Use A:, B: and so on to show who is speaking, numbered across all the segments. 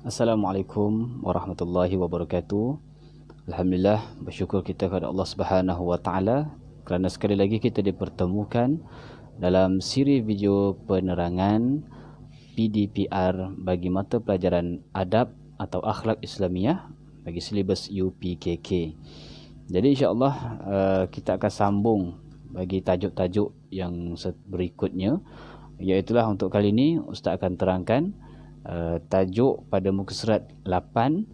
A: Assalamualaikum warahmatullahi wabarakatuh. Alhamdulillah, bersyukur kita kepada Allah Subhanahu wa taala kerana sekali lagi kita dipertemukan dalam siri video penerangan PDPR bagi mata pelajaran adab atau akhlak Islamiah bagi silibus UPKK. Jadi insya-Allah kita akan sambung bagi tajuk-tajuk yang berikutnya, iaitu untuk kali ini Ustaz akan terangkan tajuk pada muka surat 8,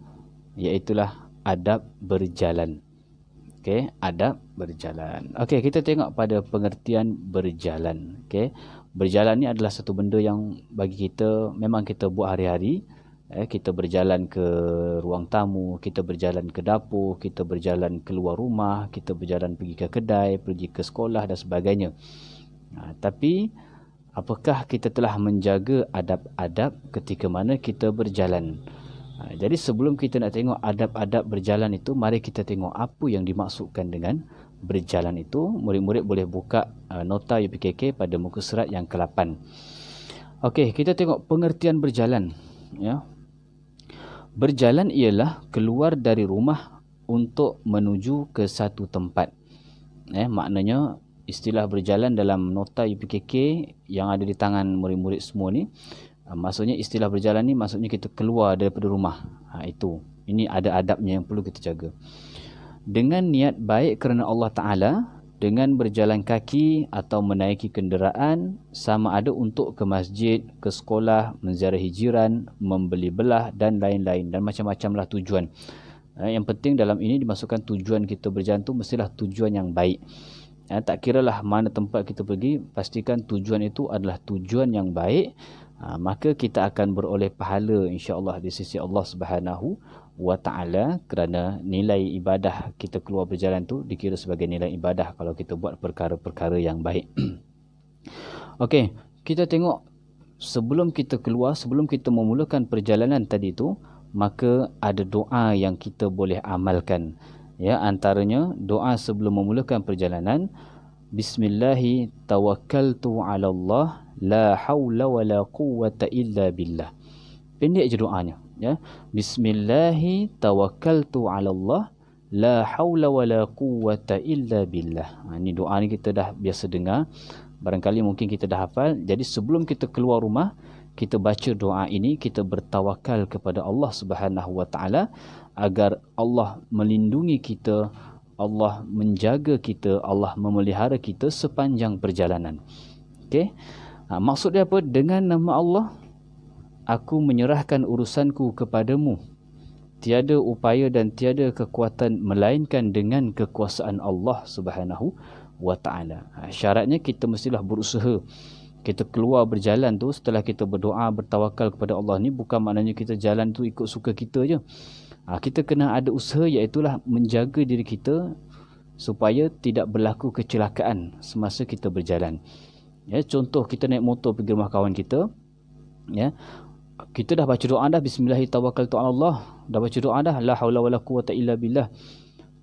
A: iaitulah adab berjalan. Okey, adab berjalan. Okey, kita tengok pada pengertian berjalan. Okey, berjalan ni adalah satu benda yang bagi kita memang kita buat hari-hari. Kita berjalan ke ruang tamu, kita berjalan ke dapur, kita berjalan keluar rumah, kita berjalan pergi ke kedai, pergi ke sekolah dan sebagainya. Tapi apakah kita telah menjaga adab-adab ketika mana kita berjalan? Jadi sebelum kita nak tengok adab-adab berjalan itu, mari kita tengok apa yang dimaksudkan dengan berjalan itu. Murid-murid boleh buka nota UPKK pada muka surat yang ke-8. Okey, kita tengok pengertian berjalan. Ya. Berjalan ialah keluar dari rumah untuk menuju ke satu tempat. Maknanya istilah berjalan dalam nota UPKK yang ada di tangan murid-murid semua ni, maksudnya istilah berjalan ni maksudnya kita keluar daripada rumah. Ini ada adabnya yang perlu kita jaga. Dengan niat baik kerana Allah Ta'ala, dengan berjalan kaki atau menaiki kenderaan, sama ada untuk ke masjid, ke sekolah, menziarahi jiran, membeli belah dan lain-lain, dan macam-macamlah tujuan. Yang penting dalam ini dimasukkan tujuan kita berjalan tu mestilah tujuan yang baik. Tak kiralah mana tempat kita pergi, pastikan tujuan itu adalah tujuan yang baik, maka kita akan beroleh pahala insya-Allah di sisi Allah Subhanahu wa taala, kerana nilai ibadah kita keluar berjalan tu dikira sebagai nilai ibadah kalau kita buat perkara-perkara yang baik. Okey, kita tengok sebelum kita keluar, sebelum kita memulakan perjalanan tadi tu, maka ada doa yang kita boleh amalkan. Ya, antaranya doa sebelum memulakan perjalanan, Bismillahi tawakkaltu 'ala Allah, la haula wala quwwata illa billah. Pendek je doanya, ya. Bismillahi tawakkaltu 'ala Allah, la haula wala quwwata illa billah. Ini doa ni kita dah biasa dengar, barangkali mungkin kita dah hafal. Jadi sebelum kita keluar rumah, kita baca doa ini, kita bertawakal kepada Allah Subhanahu wa taala agar Allah melindungi kita, Allah menjaga kita, Allah memelihara kita sepanjang perjalanan. Okey. Maksud dia apa? Dengan nama Allah, aku menyerahkan urusanku kepadamu. Tiada upaya dan tiada kekuatan melainkan dengan kekuasaan Allah Subhanahu wa taala. Syaratnya kita mestilah berusaha. Kita keluar berjalan tu setelah kita berdoa, bertawakal kepada Allah ni, bukan maknanya kita jalan tu ikut suka kita je. Kita kena ada usaha, iaitulah menjaga diri kita supaya tidak berlaku kecelakaan semasa kita berjalan. Ya, contoh kita naik motor pergi rumah kawan kita, ya. Kita dah baca doa dah, Bismillahirrahmanirrahim, dah baca doa dah, la haula wala quwwata illa billah.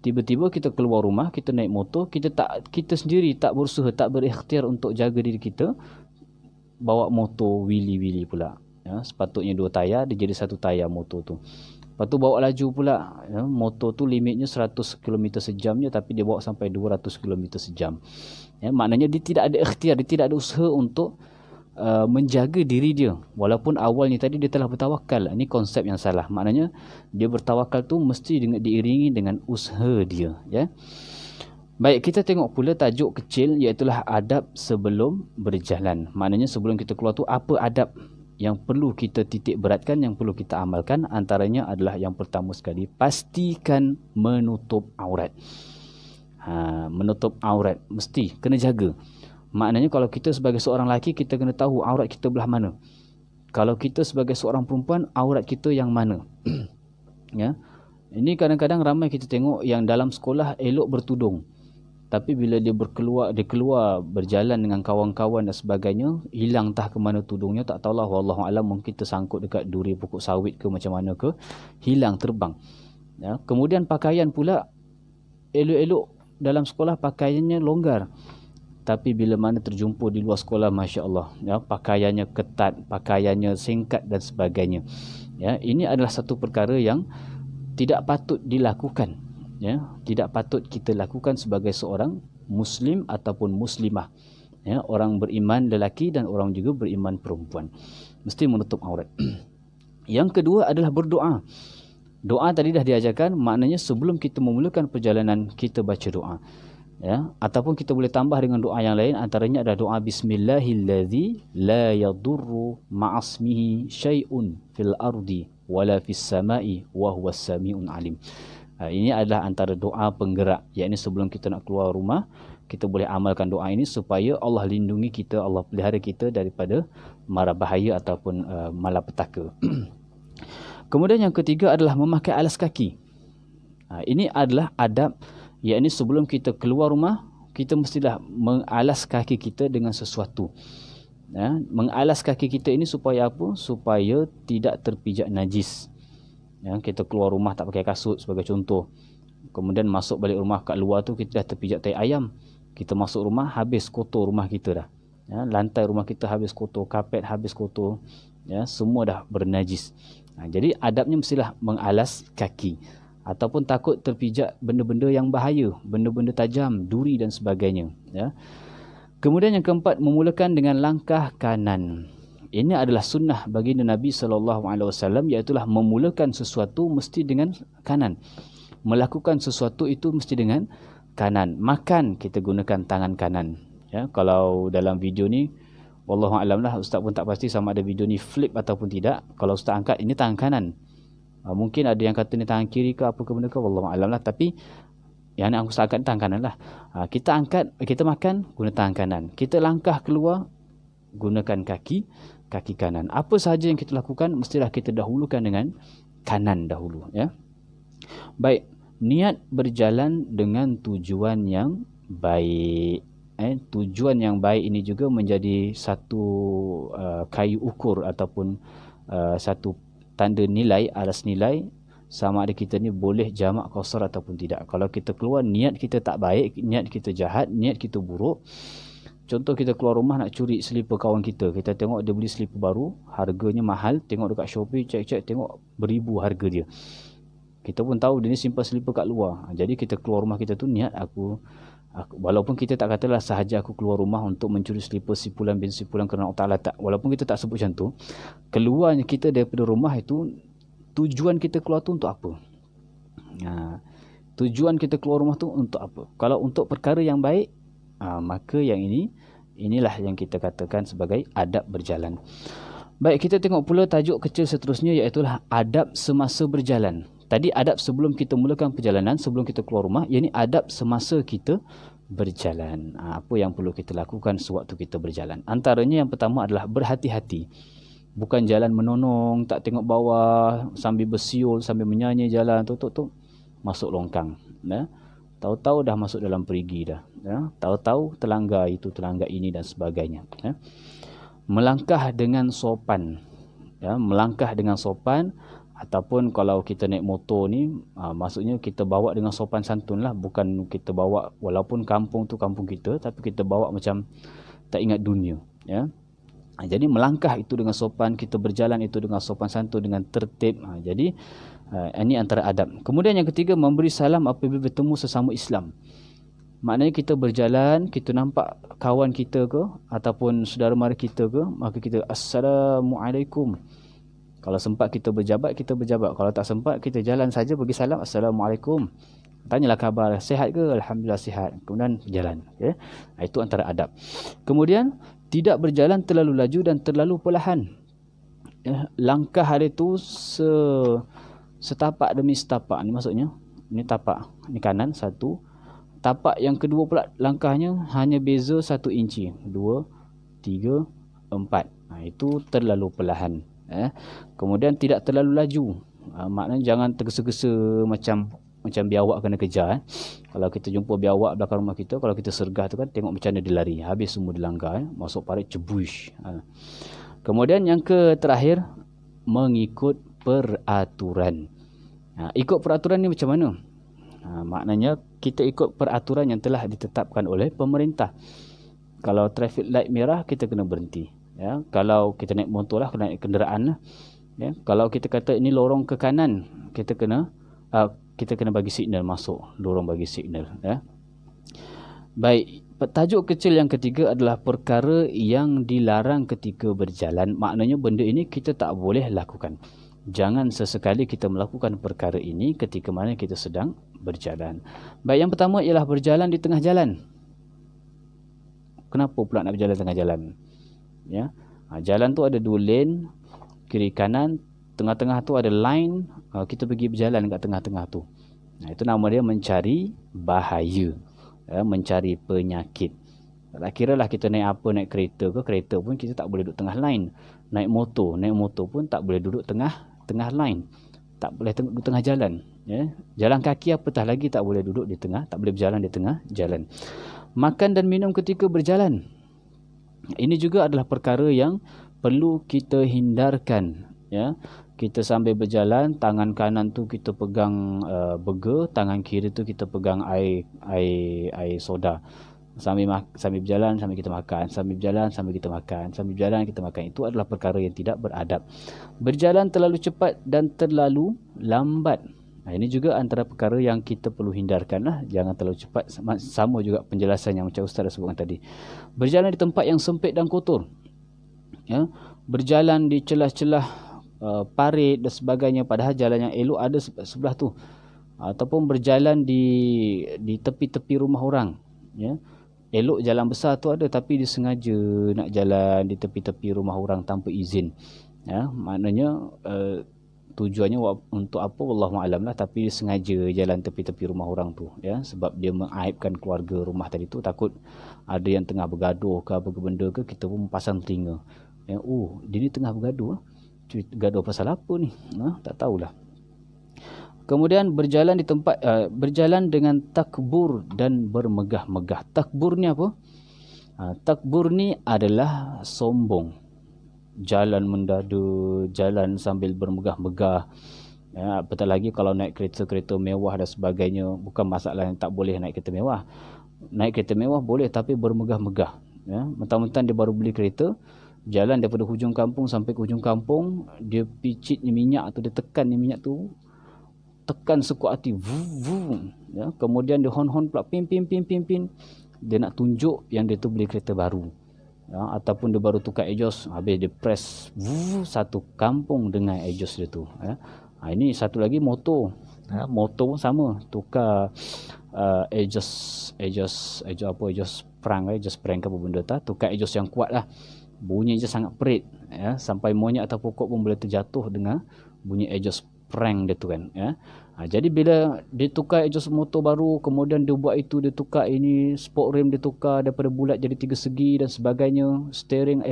A: Tiba-tiba kita keluar rumah, kita naik motor, kita sendiri tak berusaha, tak berikhtiar untuk jaga diri kita, bawa motor wili-wili pula. Ya, sepatutnya 2 tayar, dia jadi 1 tayar motor tu. Lepas tu bawa laju pula, ya, motor tu limitnya 100 km sejam je, tapi dia bawa sampai 200 km sejam. Ya, maknanya dia tidak ada ikhtiar, dia tidak ada usaha untuk menjaga diri dia. Walaupun awalnya tadi dia telah bertawakal. Ini konsep yang salah. Maknanya dia bertawakal tu mesti diiringi dengan usaha dia. Ya. Baik, kita tengok pula tajuk kecil, iaitulah adab sebelum berjalan. Maknanya sebelum kita keluar tu, apa adab yang perlu kita titik beratkan, yang perlu kita amalkan. Antaranya adalah yang pertama sekali, pastikan menutup aurat. Menutup aurat mesti kena jaga. Maknanya kalau kita sebagai seorang lelaki, kita kena tahu aurat kita belah mana. Kalau kita sebagai seorang perempuan, aurat kita yang mana. Ya. Ini kadang-kadang ramai kita tengok yang dalam sekolah elok bertudung, tapi bila dia keluar berjalan dengan kawan-kawan dan sebagainya, hilang entah ke mana tudungnya, tak tahulah, wallahu alam, mungkin tersangkut dekat duri pokok sawit ke macam mana ke, hilang terbang. Ya. Kemudian pakaian pula, elok-elok dalam sekolah pakaiannya longgar, tapi bila mana terjumpa di luar sekolah, Masya Allah, ya, pakaiannya ketat, pakaiannya singkat dan sebagainya. Ya, ini adalah satu perkara yang tidak patut dilakukan. Ya, tidak patut kita lakukan sebagai seorang muslim ataupun muslimah. Ya, orang beriman lelaki dan orang juga beriman perempuan. Mesti menutup aurat. Yang kedua adalah berdoa. Doa tadi dah diajarkan, maknanya sebelum kita memulakan perjalanan kita baca doa. Ya, ataupun kita boleh tambah dengan doa yang lain, antaranya adalah doa bismillahillazi la yadurru ma'asmihi syai'un fil ardi wala fis sama'i wa huwas sami'un alim. Ini adalah antara doa penggerak, yakni sebelum kita nak keluar rumah, kita boleh amalkan doa ini supaya Allah lindungi kita, Allah pelihara kita daripada mara bahaya ataupun malapetaka. Kemudian yang ketiga adalah memakai alas kaki. Ini adalah adab, yakni sebelum kita keluar rumah, kita mestilah mengalas kaki kita dengan sesuatu. Ya, mengalas kaki kita ini supaya apa? Supaya tidak terpijak najis. Ya, kita keluar rumah tak pakai kasut sebagai contoh. Kemudian masuk balik rumah kat luar tu kita dah terpijak tai ayam. Kita masuk rumah habis kotor rumah kita dah. Ya, lantai rumah kita habis kotor, kapet habis kotor. Ya, semua dah bernajis. Jadi adabnya mestilah mengalas kaki. Ataupun takut terpijak benda-benda yang bahaya, benda-benda tajam, duri dan sebagainya. Ya. Kemudian yang keempat, memulakan dengan langkah kanan. Ini adalah sunnah baginda Nabi SAW, iaitulah memulakan sesuatu mesti dengan kanan. Melakukan sesuatu itu mesti dengan kanan. Makan kita gunakan tangan kanan. Ya, kalau dalam video ni, wallahualam lah, Ustaz pun tak pasti sama ada video ni flip ataupun tidak. Kalau Ustaz angkat, ini tangan kanan. Mungkin ada yang kata ni tangan kiri ke apa ke benda ke, wallahualam lah. Tapi yang ni aku angkat tangan kanan lah. Kita angkat, kita makan, guna tangan kanan. Kita langkah keluar, gunakan kaki kanan. Apa sahaja yang kita lakukan, mestilah kita dahulukan dengan kanan dahulu. Ya. Baik, niat berjalan dengan tujuan yang baik. Tujuan yang baik ini juga menjadi satu kayu ukur ataupun satu tanda nilai, alas nilai sama ada kita ni boleh jamak qasar ataupun tidak. Kalau kita keluar niat kita tak baik, niat kita jahat, niat kita buruk. Contoh kita keluar rumah nak curi selipar kawan kita. Kita tengok dia beli selipar baru, harganya mahal, tengok dekat Shopee, cek-cek tengok beribu harga dia. Kita pun tahu dia ni simpan selipar kat luar. Jadi kita keluar rumah kita tu niat aku walaupun kita tak katalah sahaja aku keluar rumah untuk mencuri selipar sipulan bin sipulan kerana Allah Ta'ala, tak. Walaupun kita tak sebut macam tu, keluarnya kita daripada rumah itu, tujuan kita keluar tu untuk apa? Tujuan kita keluar rumah tu untuk apa? Kalau untuk perkara yang baik, maka yang inilah yang kita katakan sebagai adab berjalan. Baik, kita tengok pula tajuk kecil seterusnya, iaitulah adab semasa berjalan. Tadi adab sebelum kita mulakan perjalanan, sebelum kita keluar rumah. Yang ini adab semasa kita berjalan. Apa yang perlu kita lakukan sewaktu kita berjalan? Antaranya yang pertama adalah berhati-hati. Bukan jalan menonong, tak tengok bawah, sambil bersiul, sambil menyanyi jalan, tu masuk longkang. Ya. Tahu-tahu dah masuk dalam perigi dah. Ya. Tahu-tahu terlanggar itu, terlanggar ini dan sebagainya. Ya. Melangkah dengan sopan. Ya. Melangkah dengan sopan. Ataupun kalau kita naik motor ni, maksudnya kita bawa dengan sopan santun lah. Bukan kita bawa, walaupun kampung tu kampung kita, tapi kita bawa macam tak ingat dunia. Ya. Jadi melangkah itu dengan sopan, kita berjalan itu dengan sopan santun, dengan tertib. Jadi ini antara adab. Kemudian yang ketiga, memberi salam apabila bertemu sesama Islam. Maknanya kita berjalan, kita nampak kawan kita ke, ataupun saudara mara kita ke, maka kita Assalamualaikum. Kalau sempat kita berjabat, kita berjabat. Kalau tak sempat, kita jalan saja bagi salam. Assalamualaikum. Tanyalah khabar, sihat ke? Alhamdulillah sihat. Kemudian jalan. Okay? Itu antara adab. Kemudian, tidak berjalan terlalu laju dan terlalu perlahan. Langkah hari itu setapak demi setapak. Ini maksudnya, ini tapak. Ini kanan, satu. Tapak yang kedua pula, langkahnya hanya beza 1 inci. 2, 3, 4. Itu terlalu perlahan. Kemudian tidak terlalu laju. Maknanya jangan tergesa-gesa macam biawak kena kejar. Kalau kita jumpa biawak belakang rumah kita, kalau kita sergah tu kan, tengok macam mana dia lari, habis semua dilanggar. Masuk parit cebush. Kemudian yang terakhir, mengikut peraturan. Ikut peraturan ni macam mana? Maknanya kita ikut peraturan yang telah ditetapkan oleh pemerintah. Kalau traffic light merah, kita kena berhenti. Ya, kalau kita naik motor lah, kena naik kenderaan lah. Ya, kalau kita kata ini lorong ke kanan, kita kena bagi signal masuk, lorong bagi signal. Ya. Baik, tajuk kecil yang ketiga adalah perkara yang dilarang ketika berjalan. Maknanya benda ini kita tak boleh lakukan. Jangan sesekali kita melakukan perkara ini ketika mana kita sedang berjalan. Baik, yang pertama ialah berjalan di tengah jalan. Kenapa pula nak berjalan tengah jalan? Ya, jalan tu ada 2 lane, kiri kanan, tengah-tengah tu ada line, kita pergi berjalan kat tengah-tengah tu. Itu nama dia mencari bahaya, mencari penyakit. Tak kira lah kita naik apa, naik kereta ke, kereta pun kita tak boleh duduk tengah line. Naik motor pun tak boleh duduk tengah line. Tak boleh duduk tengah jalan. Ya. Jalan kaki apatah lagi tak boleh duduk di tengah, tak boleh berjalan di tengah jalan. Makan dan minum ketika berjalan. Ini juga adalah perkara yang perlu kita hindarkan. Ya. Kita sambil berjalan, tangan kanan tu kita pegang burger, tangan kiri tu kita pegang air soda. Sambil berjalan sambil kita makan, sambil berjalan sambil kita makan, sambil berjalan kita makan. Itu adalah perkara yang tidak beradab. Berjalan terlalu cepat dan terlalu lambat. Ini juga antara perkara yang kita perlu hindarkan lah. Jangan terlalu cepat. Sama juga penjelasan yang macam Ustaz dah sebutkan tadi. Berjalan di tempat yang sempit dan kotor. Ya. Berjalan di celah-celah parit dan sebagainya, padahal jalan yang elok ada sebelah tu. Ataupun berjalan di tepi-tepi rumah orang. Ya. Elok jalan besar tu ada, tapi dia sengaja nak jalan di tepi-tepi rumah orang tanpa izin. Ya. Maknanya tujuannya untuk apa Wallahualam lah, tapi dia sengaja jalan tepi-tepi rumah orang tu, ya, sebab dia mengaibkan keluarga rumah tadi tu. Takut ada yang tengah bergaduh ke apa ke benda ke, kita pun pasang telinga. Ya, dia ni tengah bergaduh. Gaduh pasal apa ni? Tak tahulah. Kemudian berjalan di tempat berjalan dengan takbur dan bermegah-megah. Takbur ni apa? Takbur ni adalah sombong. Jalan mendada, jalan sambil bermegah-megah. Ya, apatah lagi kalau naik kereta-kereta mewah dan sebagainya. Bukan masalah yang tak boleh naik kereta mewah. Naik kereta mewah boleh, tapi bermegah-megah. Ya, mentang-mentang dia baru beli kereta, jalan daripada hujung kampung sampai ke hujung kampung, dia picit ni minyak tu, dia tekan ni minyak tu, tekan sekuat hati, ya, kemudian dia hon-hon pula, pin. Dia nak tunjuk yang dia tu beli kereta baru. Ya, ataupun dia baru tukar exhaust, habis dia press satu kampung dengan exhaust dia tu. Ya. Ini satu lagi motor. Ya, motor pun sama, tukar exhaust prank apa benda tu, tukar exhaust yang kuat lah. Bunyi je sangat perit, ya, sampai monyet atau pokok pun boleh terjatuh dengan bunyi exhaust prank dia tu kan. Ya. Jadi bila dia tukar exhaust motor baru, kemudian dia buat itu, dia tukar ini, sport rim dia tukar daripada bulat jadi 3 segi dan sebagainya, steering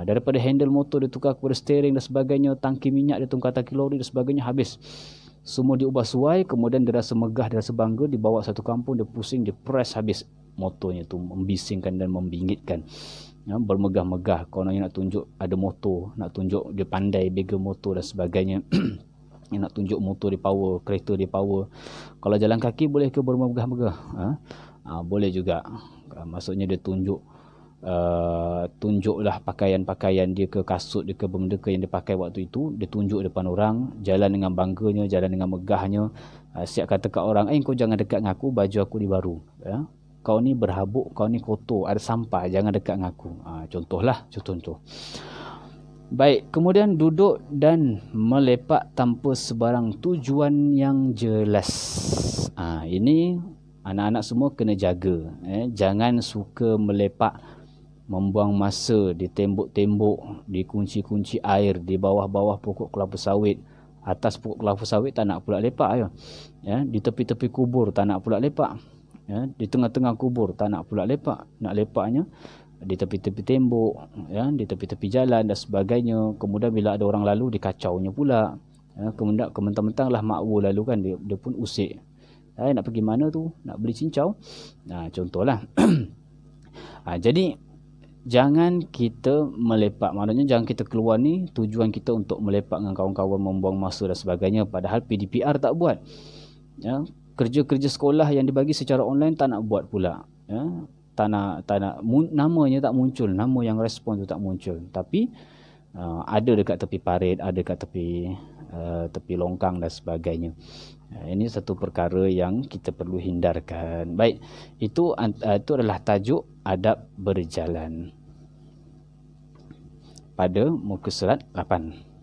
A: daripada handle motor dia tukar kepada steering dan sebagainya, tangki minyak dia tukar tangki lori dan sebagainya, habis semua diubah suai. Kemudian dia rasa megah, dia rasa bangga, dibawa satu kampung, dia pusing, dia press habis motornya tu, membisingkan dan membingitkan. Ya, bermegah-megah, kononnya nak tunjuk ada motor, nak tunjuk dia pandai bega motor dan sebagainya. Nak tunjuk motor dia power, kereta dia power. Kalau jalan kaki boleh ke bermegah-megah? Boleh juga. Maksudnya dia tunjuklah pakaian-pakaian dia ke, kasut dia ke, benda ke yang dia pakai waktu itu, dia tunjuk depan orang, jalan dengan bangganya, jalan dengan megahnya. Siap kata kat orang, kau jangan dekat dengan aku, baju aku ni baru. Ya? Kau ni berhabuk, kau ni kotor, ada sampah, jangan dekat dengan aku. Contoh. Baik, kemudian duduk dan melepak tanpa sebarang tujuan yang jelas. Ini anak-anak semua kena jaga. Jangan suka melepak, membuang masa di tembok-tembok, di kunci-kunci air, di bawah-bawah pokok kelapa sawit. Atas pokok kelapa sawit tak nak pula lepak. Ya, di tepi-tepi kubur tak nak pula lepak. Ya, di tengah-tengah kubur tak nak pula lepak. Nak lepaknya di tepi-tepi tembok, ya, di tepi-tepi jalan dan sebagainya. Kemudian bila ada orang lalu, dikacaunya pula. Ya, kemudian mentang-mentang lah makwu lalu kan, dia pun usik. Nak pergi mana tu? Nak beli cincau? Contohlah. Jadi jangan kita melepak. Maknanya jangan kita keluar ni tujuan kita untuk melepak dengan kawan-kawan, membuang masa dan sebagainya. Padahal PDPR tak buat. Ya, kerja-kerja sekolah yang dibagi secara online tak nak buat pula. Ya, tak nak namanya tak muncul, nama yang respon tu tak muncul. Tapi ada dekat tepi parit, ada dekat tepi longkang dan sebagainya. Ini satu perkara yang kita perlu hindarkan. Baik, itu adalah tajuk adab berjalan pada muka surat 8.